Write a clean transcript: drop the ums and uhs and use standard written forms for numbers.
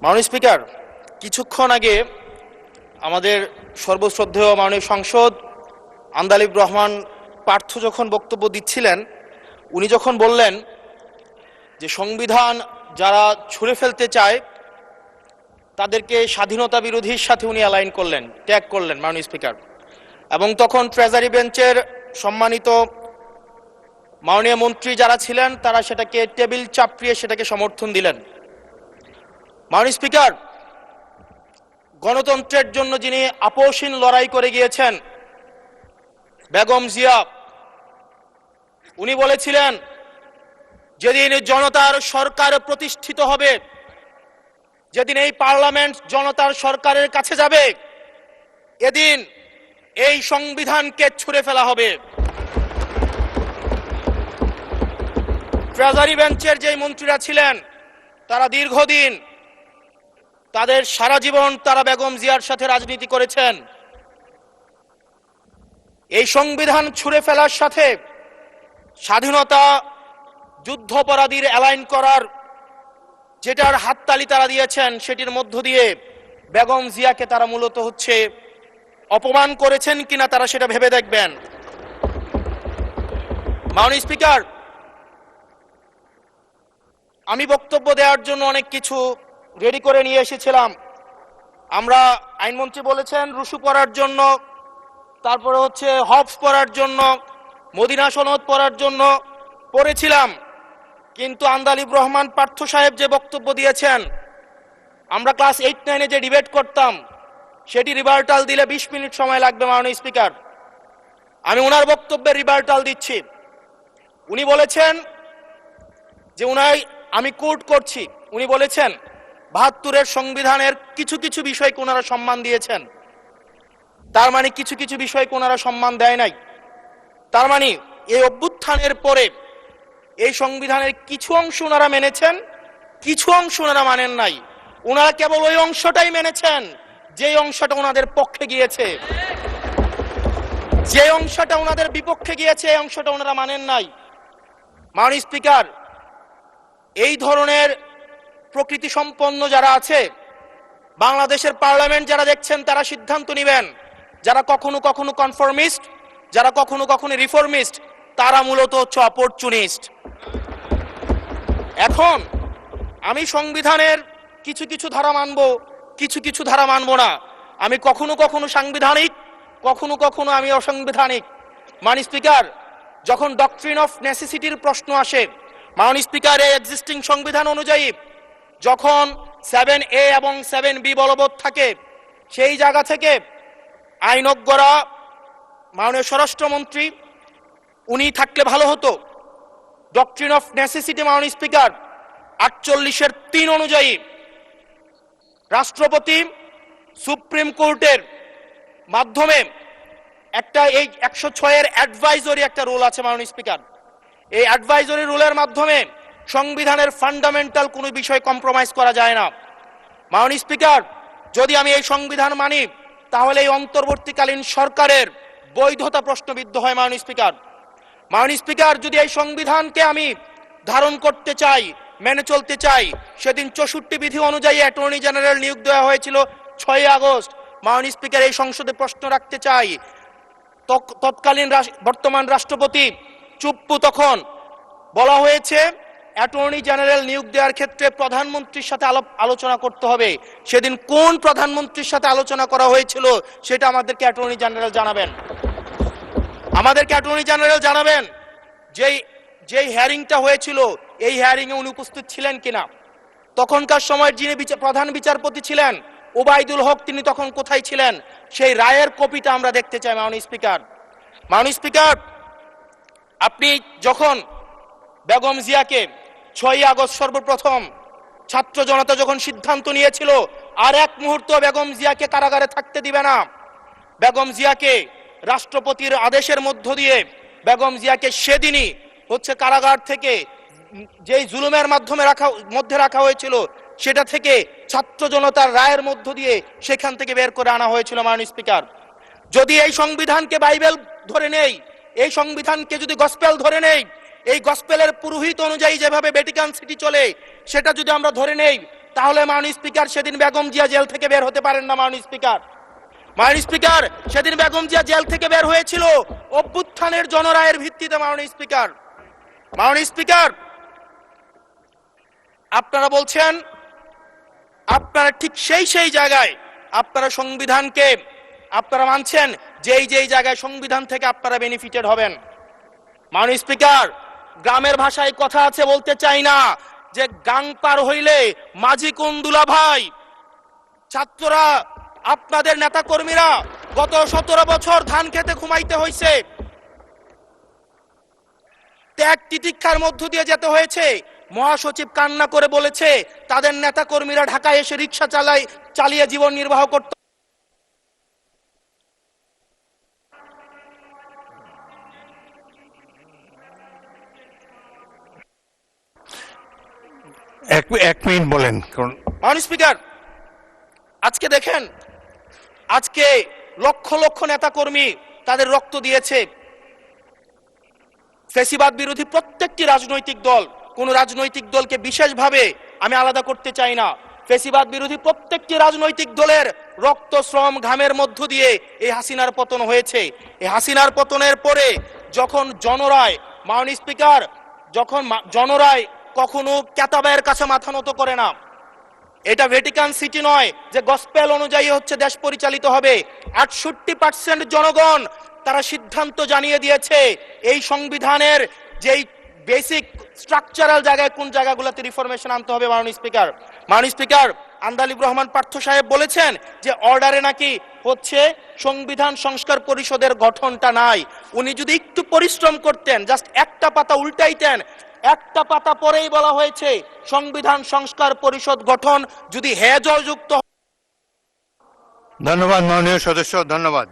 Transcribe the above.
মাননীয় স্পিকার, কিছুক্ষণ আগে আমাদের সর্বশ্রদ্ধেয় মাননীয় সংসদ আন্দালিব রহমান পার্থ যখন বক্তব্য দিচ্ছিলেন, উনি যখন বললেন যে সংবিধান যারা ছুঁড়ে ফেলতে চায় তাদেরকে স্বাধীনতা বিরোধীর সাথে উনি অ্যালাইন করলেন, ট্যাগ করলেন মাননীয় স্পিকার। এবং তখন ট্রেজারি বেঞ্চের সম্মানিত মাননীয় মন্ত্রী যারা ছিলেন তারা সেটাকে টেবিল চাপড়িয়ে সেটাকে সমর্থন দিলেন। মাননীয় স্পিকার, গণতন্ত্রের জন্য যিনি আপোষহীন লড়াই করে গিয়েছেন বেগম জিয়া, উনি বলেছিলেন যেদিন জনতার সরকার প্রতিষ্ঠিত হবে, যেদিন এই পার্লামেন্ট জনতার সরকারের কাছে যাবে, এদিন এই সংবিধানকে ছুঁড়ে ফেলা হবে। ট্রেজারি বেঞ্চের যে মন্ত্রীরা ছিলেন তারা দীর্ঘদিন, তাদের সারা জীবন তারা বেগম জিয়ার সাথে রাজনীতি করেছেন। এই সংবিধান ছুঁড়ে ফেলার সাথে স্বাধীনতা যুদ্ধাপরাধীর অ্যালাইন করার যেটার হাততালি তারা দিয়েছেন, সেটির মধ্য দিয়ে বেগম জিয়াকে তারা মূলত অপমান করেছেন কিনা তারা সেটা ভেবে দেখবেন। মাননীয় স্পিকার, আমি বক্তব্য দেওয়ার জন্য অনেক কিছু রেডি করে নিয়ে এসেছিলাম। আমরা, আইনমন্ত্রী বলেছেন রুশু পড়ার জন্য, তারপরে হবস পড়ার জন্য, মদিনা সনদ পড়ার জন্য পড়েছিলাম, কিন্তু আন্দালিব রহমান পার্থ সাহেব যে বক্তব্য দিয়েছেন, আমরা ক্লাস 8-9-এ যে ডিবেট করতাম সেটি রিভার্টাল দিলে 20 মিনিট সময় লাগবে। মাননীয় স্পিকার, আমি ওনার বক্তব্যের রিভার্টাল দিচ্ছি। উনি বলেছেন যে আমি কোট করছি, উনি বলেছেন ৭২-এর সংবিধানের কিছু কিছু বিষয়কে ওনারা সম্মান দিয়েছেন। তার মানে কিছু কিছু বিষয়কে ওনারা সম্মান দেয় নাই। তার মানে এই অভ্যুত্থানের পরে এই সংবিধানের কিছু অংশ ওনারা মেনেছেন, কিছু অংশ ওনারা মানেন নাই। ওনারা কেবল ওই অংশটাই মেনেছেন যে অংশটা ওনাদের পক্ষে গিয়েছে, যে অংশটা ওনাদের বিপক্ষে গিয়েছে এই অংশটা ওনারা মানেন নাই। মাননীয় স্পিকার, এই ধরনের প্রকৃতি সম্পন্ন যারা আছে বাংলাদেশের পার্লামেন্ট, যারা দেখছেন তারা সিদ্ধান্ত নেবেন। যারা কখনো কখনো কনফরমিস্ট, যারা কখনো কখনো রিফর্মিস্ট, তারা মূলত অপরচুনিস্ট। এখন আমি সংবিধানের কিছু কিছু ধারা মানব, কিছু কিছু ধারা মানব না। আমি কখনো কখনো সাংবিধানিক, কখনো কখনো আমি অসাংবিধানিক। মাননীয় স্পিকার, যখন ডক্ট্রিন অফ নেসেসিটির প্রশ্ন আসে, মাননীয় স্পিকার, এই এক্সিস্টিং সংবিধান অনুযায়ী যখন 7A এবং 7B বলবৎ থাকে, সেই জায়গা থেকে আইনজ্ঞরা, মাননীয় স্বরাষ্ট্রমন্ত্রী উনি থাকলে ভালো হতো। ডক্ট্রিন অফ নেসেসিটি মাননীয় স্পিকার 48-3 অনুযায়ী রাষ্ট্রপতি সুপ্রিম কোর্টের মাধ্যমে একটা, এই 106-এর অ্যাডভাইজরি একটা রুল আছে মাননীয় স্পিকার। এই অ্যাডভাইজরি রুলের মাধ্যমে সংবিধানের ফান্ডামেন্টাল কোনো বিষয় কম্প্রোমাইজ করা যায় না। মাননীয় স্পিকার, যদি আমি এই সংবিধান মানি তাহলে এই অন্তর্বর্তীকালীন সরকারের বৈধতা প্রশ্নবিদ্ধ হয়। মাননীয় স্পিকার, মাননীয় স্পিকার, যদি এই সংবিধানকে আমি ধারণ করতে চাই, মেনে চলতে চাই, সেদিন 64 বিধি অনুযায়ী অ্যাটর্নি জেনারেল নিয়োগ দেওয়া হয়েছিল 6 আগস্ট। মাননীয় স্পিকার, এই সংসদে প্রশ্ন রাখতে চাই, তৎকালীন বর্তমান রাষ্ট্রপতি চুপ্পু, তখন বলা হয়েছে অ্যাটর্নি জেনারেল নিয়োগ দেওয়ার ক্ষেত্রে প্রধানমন্ত্রীর সাথে আলোচনা করতে হবে। সেদিন কোন প্রধানমন্ত্রীর সাথে আলোচনা করা হয়েছিল সেটা আমাদেরকে অ্যাটর্নি জেনারেল জানাবেন। আমাদেরকে অ্যাটর্নি জেনারেল জানাবেন যেই হিয়ারিংটা হয়েছিল এই হিয়ারিংয়ে উনি উপস্থিত ছিলেন কিনা। তখনকার সময় যিনি প্রধান বিচারপতি ছিলেন ওবায়দুল হক, তিনি তখন কোথায় ছিলেন, সেই রায়ের কপিটা আমরা দেখতে চাই। মাননীয় স্পিকার, মাননীয় স্পিকার, আপনি যখন বেগম জিয়াকে 6 আগস্ট সর্বপ্রথম ছাত্র জনতা যখন সিদ্ধান্ত নিয়েছিল আর এক মুহূর্ত বেগম জিয়াকে কারাগারে থাকতে দিবে না, বেগম জিয়াকে রাষ্ট্রপতির আদেশের মধ্য দিয়ে বেগম জিয়াকে সেদিনই কারাগার থেকে যেই জুলুমের মধ্যে রাখা হয়েছিল সেটা থেকে ছাত্র জনতার রায়ের মধ্য দিয়ে সেখান থেকে বের করে আনা হয়েছিল। মাননীয় স্পিকার, যদি এই সংবিধানকে বাইবেল ধরে নেই, এই সংবিধানকে যদি গসপেল ধরে নেই, এই গসপেলের পুরোহিত অনুযায়ী যেভাবে ভ্যাটিকান সিটি চলে সেটা যদি আমরা ধরে নেই, তাহলে মাননীয় স্পিকার সেদিন বেগম জিয়া জেল থেকে বের হতে পারেন না। মাননীয় স্পিকার সেদিন বেগম জিয়া জেল থেকে বের হয়েছিল অভ্যুত্থানের জনরায়ের ভিত্তিতে। মাননীয় স্পিকার আপনারা বলছেন আপনারা ঠিক সেই জায়গায় আপনারা সংবিধানকে আপনারা মানছেন যেই জায়গায় সংবিধান থেকে আপনারা বেনিফিটেড হবেন। মাননীয় স্পিকার গ্রামের ভাষায় কথা আছে, বলতে চাই না, যে গাং পার হইলে মাঝি কোন দুলা ভাই। ছাত্ররা আপনাদের নেতা কর্মীরা গত 17 বছর ধান খেতে ঘুমাইতে হয়েছে, ত্যাগ তিতিক্ষার মধ্য দিয়ে যেতে হয়েছে। মহাসচিব কান্না করে বলেছে তাদের নেতা কর্মীরা ঢাকায় এসে রিক্সা চালিয়ে জীবন নির্বাহ করত। এক মিনিট বলেন। মাননীয় স্পিকার আজকে দেখেন, আজকে লক্ষ লক্ষ নেতা কর্মী তাদের রক্ত দিয়েছে। ফ্যাসিবাদ বিরোধী প্রত্যেকটি রাজনৈতিক দল, কোন রাজনৈতিক দলকে বিশেষভাবে আমি আলাদা করতে চাই না, ফ্যাসিবাদ বিরোধী প্রত্যেকটি রাজনৈতিক দলের রক্ত শ্রম ঘামের মধ্য দিয়ে এই হাসিনার পতন হয়েছে। এই হাসিনার পতনের পরে যখন জনরায়, মাননীয় স্পিকার, যখন জনরায় কখনো কেতাবের কাছে মাথা নত করে না। এটা ভ্যাটিকান সিটি নয় যে গসপেল অনুযায়ী হচ্ছে দেশ পরিচালিত হবে। 68% জনগণ তারা সিদ্ধান্ত জানিয়ে দিয়েছে এই সংবিধানের যেই বেসিক স্ট্রাকচারাল জায়গায় কোন জায়গাগুলোতে রিফরমেশন আনতে হবে। মাননীয় স্পিকার আন্দালিব রহমান পার্থ সাহেব বলেছেন যে অর্ডারে নাকি হচ্ছে সংবিধান সংস্কার পরিষদের গঠনটা নাই। উনি যদি একটু পরিশ্রম করতেন, জাস্ট একটা পাতা উল্টাইতেন, একটা পাতা পরেই বলা হয়েছে সংবিধান সংস্কার পরিষদ গঠন যদি জয়যুক্ত। ধন্যবাদ মাননীয় সদস্য, ধন্যবাদ।